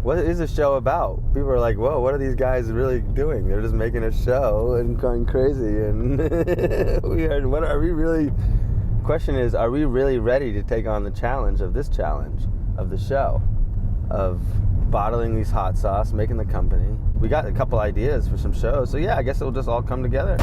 what is the show about? People are like, whoa, what are these guys really doing? They're just making a show and going crazy. And question is, are we really ready to take on the challenge of this challenge of the show? Of bottling these hot sauce, making the company. We got a couple ideas for some shows, so yeah, I guess it'll just all come together.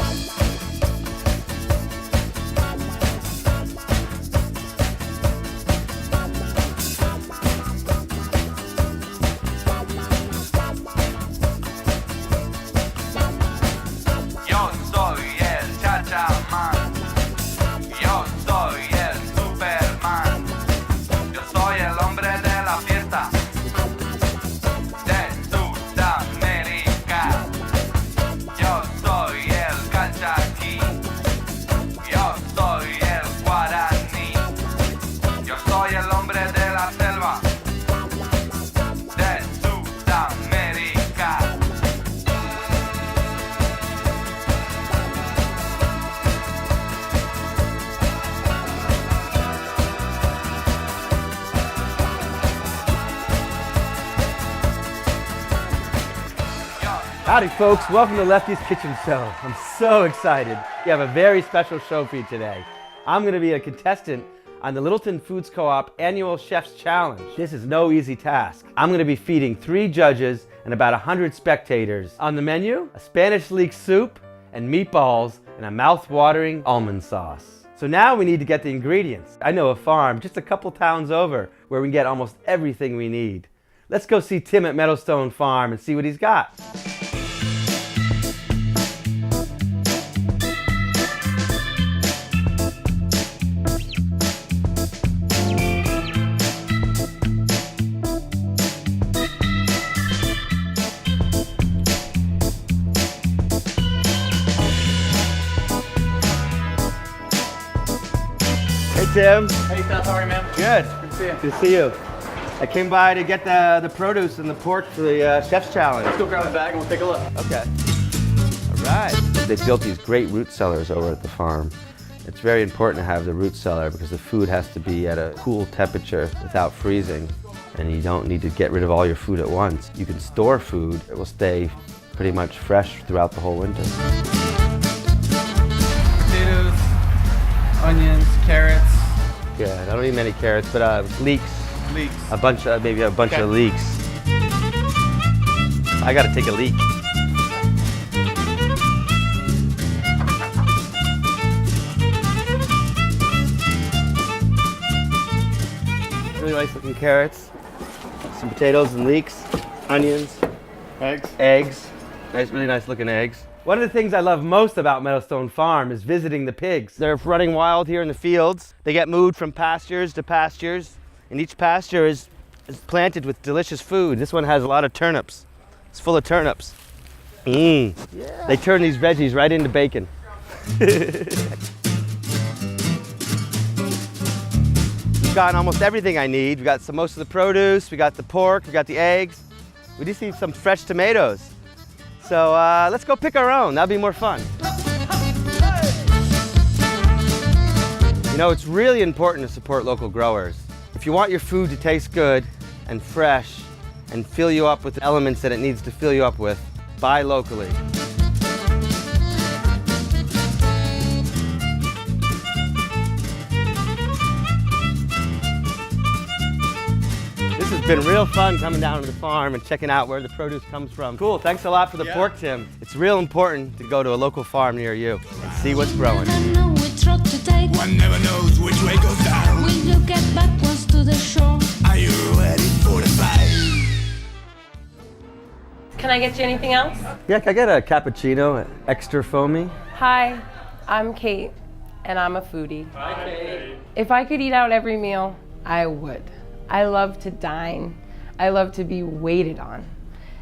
Howdy folks, welcome to Lefty's Kitchen Show. I'm so excited. We have a very special show for you today. I'm going to be a contestant on the Littleton Foods Co-op Annual Chef's Challenge. This is no easy task. I'm going to be feeding 3 judges and about 100 spectators. On the menu, a Spanish leek soup and meatballs and a mouth-watering almond sauce. So now we need to get the ingredients. I know a farm just a couple towns over where we can get almost everything we need. Let's go see Tim at Meadowstone Farm and see what he's got. Hey Tim. Hey Seth, how are you, man? Good. Good to see you. Good to see you. I came by to get the produce and the pork for the Chef's Challenge. Let's go grab a bag and we'll take a look. Okay. All right. They built these great root cellars over at the farm. It's very important to have the root cellar because the food has to be at a cool temperature without freezing. And you don't need to get rid of all your food at once. You can store food. It will stay pretty much fresh throughout the whole winter. Potatoes, onions, carrots. Good. I don't need many carrots, but leeks. Leeks. Maybe a bunch of leeks. I gotta take a leak. Really nice looking carrots. Some potatoes and leeks. Onions. Eggs. Nice, really nice looking eggs. One of the things I love most about Meadowstone Farm is visiting the pigs. They're running wild here in the fields. They get moved from pastures to pastures, and each pasture is planted with delicious food. This one has a lot of turnips. It's full of turnips. Yeah. They turn these veggies right into bacon. We've got almost everything I need. We got most of the produce, we got the pork, we got the eggs. We just need some fresh tomatoes. So let's go pick our own. That'll be more fun. You know, it's really important to support local growers. If you want your food to taste good and fresh and fill you up with the elements that it needs to fill you up with, buy locally. This has been real fun coming down to the farm and checking out where the produce comes from. Cool, thanks a lot for the pork, Tim. It's real important to go to a local farm near you and see what's growing. One never knows which way goes down. When you get backwards to the shore. Are you ready for the fight? Can I get you anything else? Yeah, can I get a cappuccino, extra foamy? Hi, I'm Kate, and I'm a foodie. Hi, Kate. If I could eat out every meal, I would. I love to dine. I love to be waited on,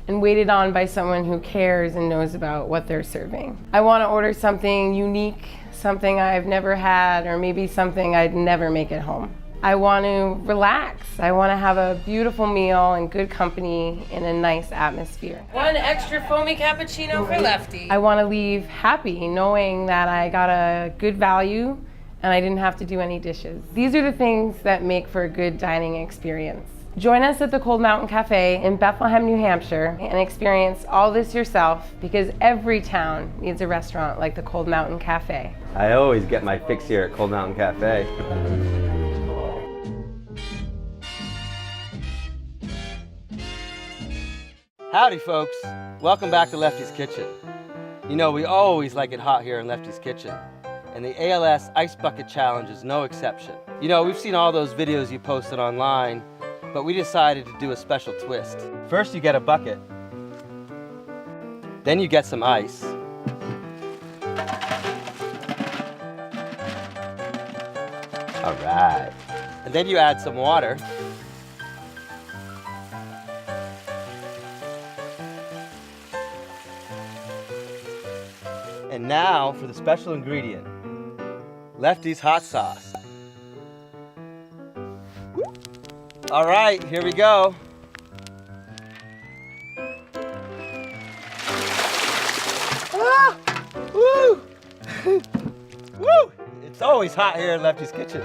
and waited on by someone who cares and knows about what they're serving. I want to order something unique, something I've never had, or maybe something I'd never make at home. I want to relax. I want to have a beautiful meal and good company in a nice atmosphere. One extra foamy cappuccino for Lefty. I want to leave happy, knowing that I got a good value and I didn't have to do any dishes. These are the things that make for a good dining experience. Join us at the Cold Mountain Cafe in Bethlehem, New Hampshire, and experience all this yourself, because every town needs a restaurant like the Cold Mountain Cafe. I always get my fix here at Cold Mountain Cafe. Howdy folks, welcome back to Lefty's Kitchen. You know, we always like it hot here in Lefty's Kitchen, and the ALS Ice Bucket Challenge is no exception. You know, we've seen all those videos you posted online, but we decided to do a special twist. First you get a bucket, then you get some ice, all right, and then you add some water, and now for the special ingredient, Lefty's hot sauce. All right, here we go. Ah! Woo! Woo! It's always hot here in Lefty's Kitchen.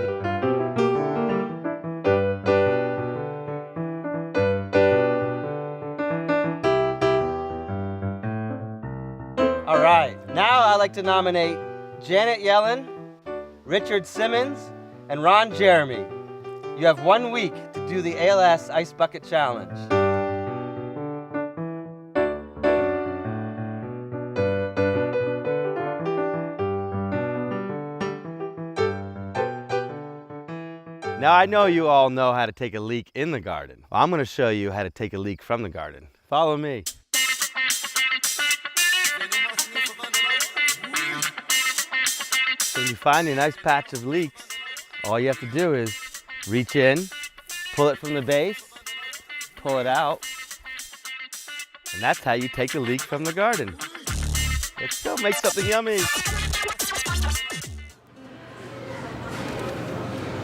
All right, now I'd like to nominate Janet Yellen, Richard Simmons, and Ron Jeremy. You have 1 week to do the ALS Ice Bucket Challenge. Now I know you all know how to take a leak in the garden. Well, I'm going to show you how to take a leak from the garden. Follow me. When you find a nice patch of leaks, all you have to do is reach in, pull it from the base, pull it out, and that's how you take a leak from the garden. Let's go make something yummy.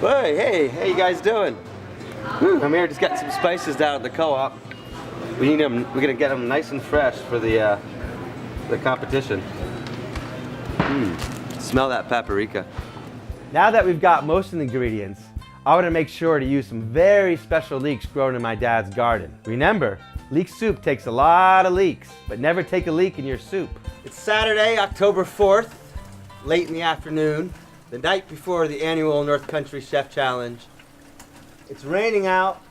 Hey, how you guys doing? I'm here just getting some spices down at the co-op. We need them. We're gonna get them nice and fresh for the competition. Smell that paprika. Now that we've got most of the ingredients, I want to make sure to use some very special leeks grown in my dad's garden. Remember, leek soup takes a lot of leeks, but never take a leak in your soup. It's Saturday, October 4th, late in the afternoon, the night before the annual North Country Chef Challenge. It's raining out,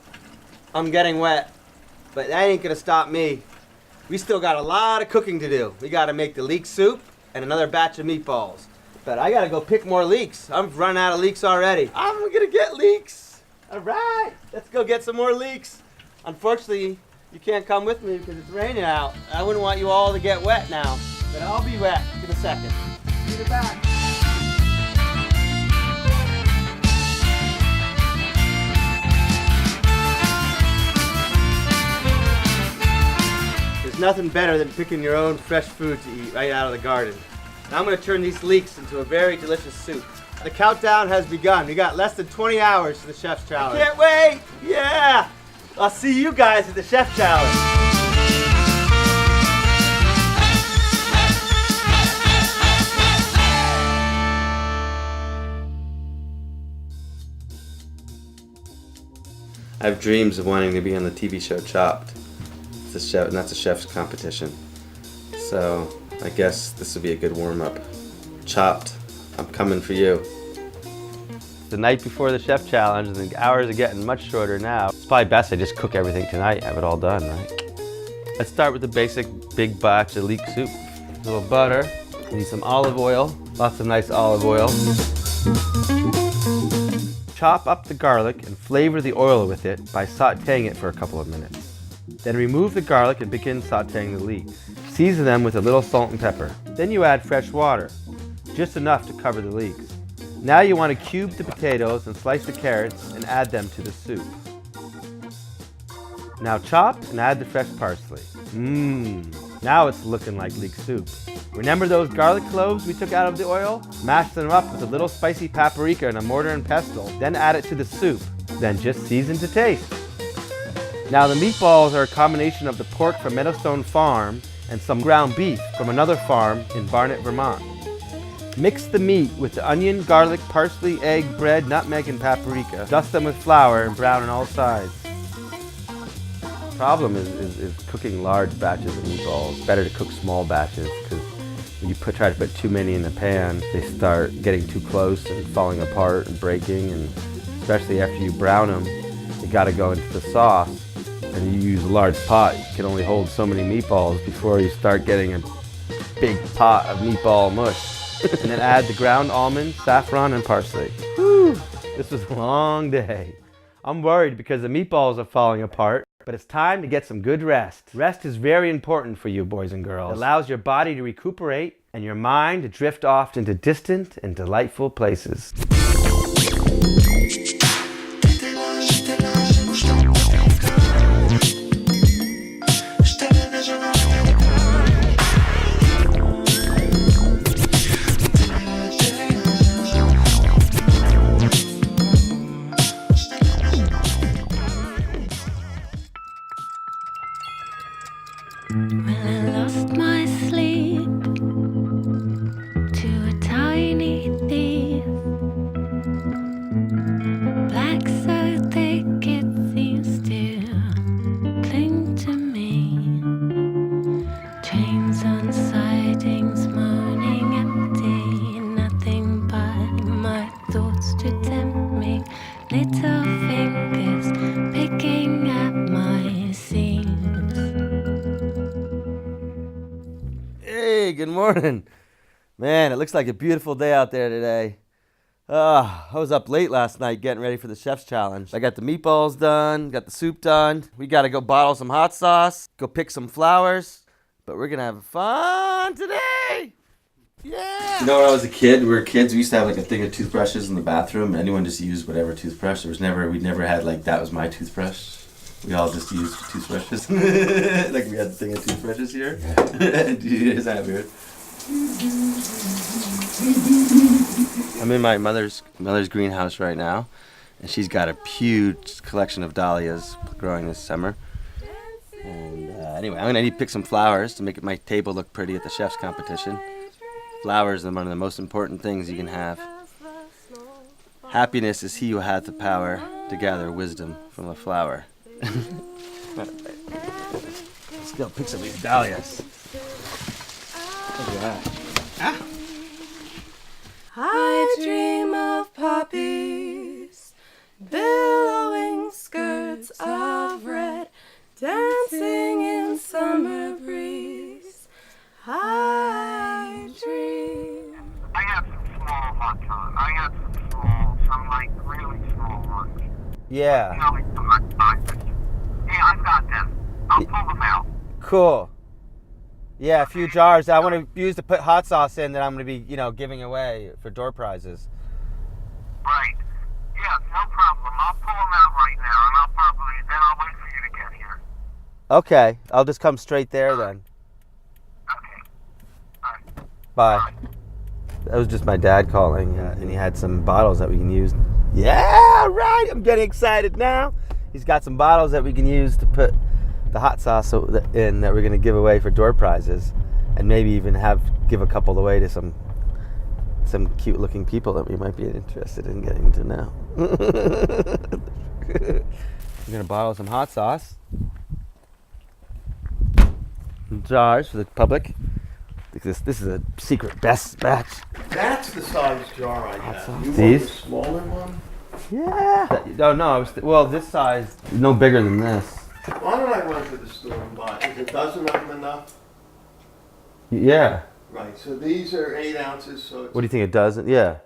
I'm getting wet, but that ain't gonna stop me. We still got a lot of cooking to do. We gotta make the leek soup and another batch of meatballs. But I gotta go pick more leeks. I'm running out of leeks already. I'm gonna get leeks. All right, let's go get some more leeks. Unfortunately, you can't come with me because it's raining out. I wouldn't want you all to get wet now, but I'll be wet in a second. See you back. There's nothing better than picking your own fresh food to eat right out of the garden. Now I'm going to turn these leeks into a very delicious soup. The countdown has begun. We got less than 20 hours to the Chef's Challenge. I can't wait! Yeah! I'll see you guys at the Chef Challenge. I have dreams of wanting to be on the TV show Chopped. It's a chef, and that's a chef's competition. So I guess this would be a good warm-up. Chopped, I'm coming for you. The night before the Chef Challenge, and the hours are getting much shorter now. It's probably best I just cook everything tonight, have it all done, right? Let's start with the basic big batch of leek soup. A little butter, we need some olive oil, lots of nice olive oil. Chop up the garlic and flavor the oil with it by sauteing it for a couple of minutes. Then remove the garlic and begin sauteing the leeks. Season them with a little salt and pepper. Then you add fresh water, just enough to cover the leeks. Now you want to cube the potatoes and slice the carrots and add them to the soup. Now chop and add the fresh parsley. Now it's looking like leek soup. Remember those garlic cloves we took out of the oil? Mash them up with a little spicy paprika and a mortar and pestle. Then add it to the soup. Then just season to taste. Now the meatballs are a combination of the pork from Meadowstone Farm and some ground beef from another farm in Barnet, Vermont. Mix the meat with the onion, garlic, parsley, egg, bread, nutmeg, and paprika. Dust them with flour and brown on all sides. Problem is cooking large batches of meatballs. It's better to cook small batches because when you try to put too many in the pan, they start getting too close and falling apart and breaking, and especially after you brown them, you got to go into the sauce, and you use a large pot. You can only hold so many meatballs before you start getting a big pot of meatball mush. And then add the ground almonds, saffron, and parsley. Whew, this was a long day. I'm worried because the meatballs are falling apart, but it's time to get some good rest. Rest is very important for you boys and girls. It allows your body to recuperate and your mind to drift off into distant and delightful places. When I lost my sleep to a tiny thief, black so thick it seems to cling to me. Trains on sidings moaning empty, nothing but my thoughts to tempt me. Little fingers picking at my seams. Hey, good morning. Man, it looks like a beautiful day out there today. I was up late last night getting ready for the Chef's Challenge. I got the meatballs done, got the soup done. We got to go bottle some hot sauce, go pick some flowers, but we're going to have fun today. Yeah. You know, when I was a kid, we used to have like a thing of toothbrushes in the bathroom. Anyone just used whatever toothbrush. We never had like, that was my toothbrush. We all just used toothbrushes. Like we had the thing of toothbrushes here. Is that weird? I'm in my mother's greenhouse right now, and she's got a huge collection of dahlias growing this summer. And anyway, I'm gonna need to pick some flowers to make my table look pretty at the chef's competition. Flowers are one of the most important things you can have. Happiness is he who hath the power to gather wisdom from a flower. Let's go pick some of these dahlias. Look at that. Ah. I dream of poppies, billowing skirts of red, dancing in summer breeze. I dream. I have some small hot sauce. I have some like really small ones. Yeah. You know, like some hot sauces. Yeah, I've got them. I'll pull them out. Cool. Yeah, a few jars I want to use to put hot sauce in that I'm going to be, giving away for door prizes. Right. Yeah, no problem. I'll pull them out right now, and I'll wait for you to get here. Okay, I'll just come straight there then. Okay. All right. Bye. That was just my dad calling, and he had some bottles that we can use. Yeah, right. I'm getting excited now. He's got some bottles that we can use to put the hot sauce in that we're going to give away for door prizes, and maybe even give a couple away to some cute looking people that we might be interested in getting to know. We're going to bottle some hot sauce. Some jars for the public. This is a secret best batch. That's the size jar I have. You want These? the smaller one? Yeah. No. Well, this size, no bigger than this. Why don't I run to the store and buy? Is a dozen of them enough? Yeah. Right. So these are 8 ounces. So it's What do you think? It doesn't? Yeah.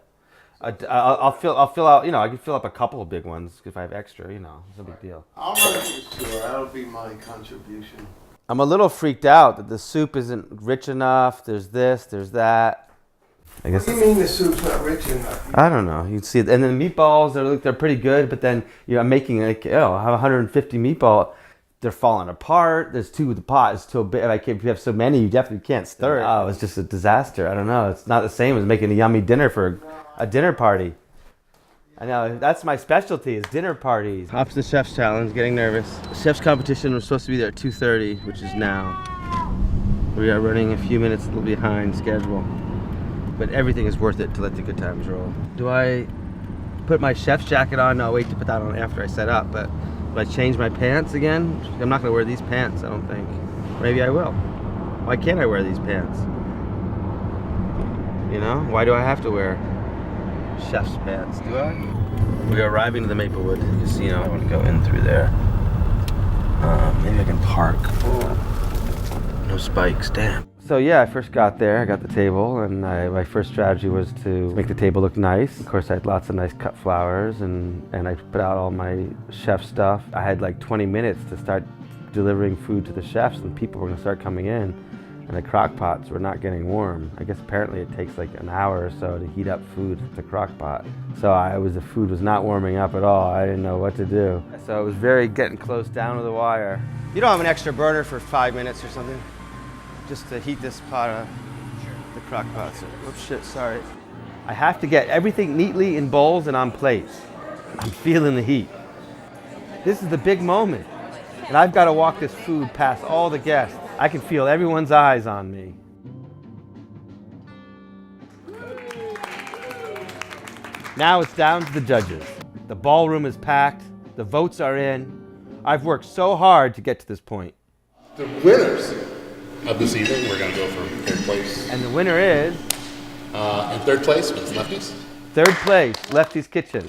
I'll fill out. I can fill up a couple of big ones if I have extra. It's no big deal. I'll run to the store. That'll be my contribution. I'm a little freaked out that the soup isn't rich enough. There's this. There's that. I guess. What do you mean the soup's not rich enough? I don't know. You can see it, and then meatballs. They're pretty good, but then I'm making I have 150 meatball. They're falling apart. There's two. The pot is too big. If you have so many, you definitely can't stir it. Oh, it's just a disaster. I don't know. It's not the same as making a yummy dinner for a dinner party. I know. That's my specialty is dinner parties. Off to the Chef's Challenge. Getting nervous. The Chef's competition was supposed to be there at 2:30, which is now. We are running a few minutes behind schedule. But everything is worth it to let the good times roll. Do I put my chef's jacket on? No, I'll wait to put that on after I set up. But Will I change my pants again? I'm not gonna wear these pants, I don't think. Maybe I will. Why can't I wear these pants? You know, why do I have to wear chef's pants? Do I? We are arriving to the Maplewood Casino. I want to go in through there. Maybe I can park. No spikes, damn. So yeah, I first got there, I got the table, and my first strategy was to make the table look nice. Of course, I had lots of nice cut flowers, and I put out all my chef stuff. I had like 20 minutes to start delivering food to the chefs, and people were gonna start coming in, and the crock pots were not getting warm. I guess apparently it takes like an hour or so to heat up food at the crock pot. So the food was not warming up at all. I didn't know what to do. So it was getting close down to the wire. You don't have an extra burner for 5 minutes or something? Just to heat this pot up, the crock pots. Oops, shit, sorry. I have to get everything neatly in bowls and on plates. I'm feeling the heat. This is the big moment. And I've got to walk this food past all the guests. I can feel everyone's eyes on me. Now it's down to the judges. The ballroom is packed. The votes are in. I've worked so hard to get to this point. The winners of this evening, we're going to go for third place. And the winner is? In third place was Lefty's. Third place, Lefty's Kitchen.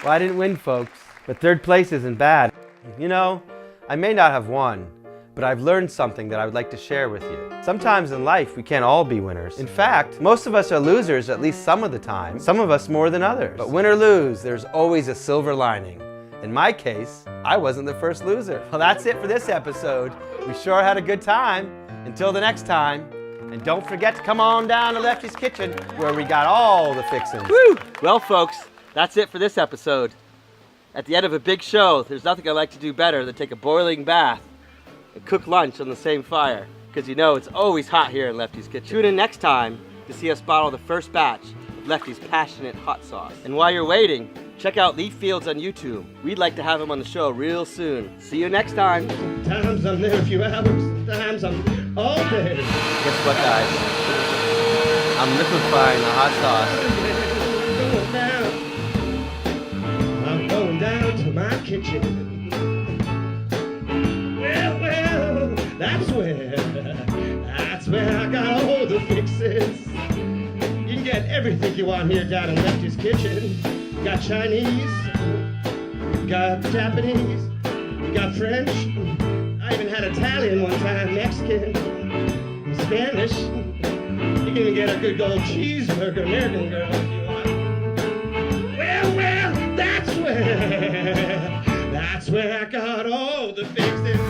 Well, I didn't win, folks, but third place isn't bad. You know, I may not have won, but I've learned something that I would like to share with you. Sometimes in life, we can't all be winners. In fact, most of us are losers at least some of the time, some of us more than others. But win or lose, there's always a silver lining. In my case, I wasn't the first loser. Well, that's it for this episode. We sure had a good time. Until the next time. And don't forget to come on down to Lefty's Kitchen, where we got all the fixings. Woo! Well, folks, that's it for this episode. At the end of a big show, there's nothing I like to do better than take a boiling bath and cook lunch on the same fire. Because you know it's always hot here in Lefty's Kitchen. Tune in next time to see us bottle the first batch of Lefty's passionate hot sauce. And while you're waiting, check out Lee Fields on YouTube. We'd like to have him on the show real soon. See you next time. Sometimes I'm there a few hours, sometimes I'm all day. Guess what, guys? I'm liquefying the hot sauce. I'm going down to my kitchen. Well, that's where I got all the fixes. You can get everything you want here down in Lefty's Kitchen. You got Chinese, you got Japanese, you got French. I even had Italian one time, Mexican, Spanish. You can even get a good old cheeseburger, American girl if you want. Well, that's where I got all the fixes.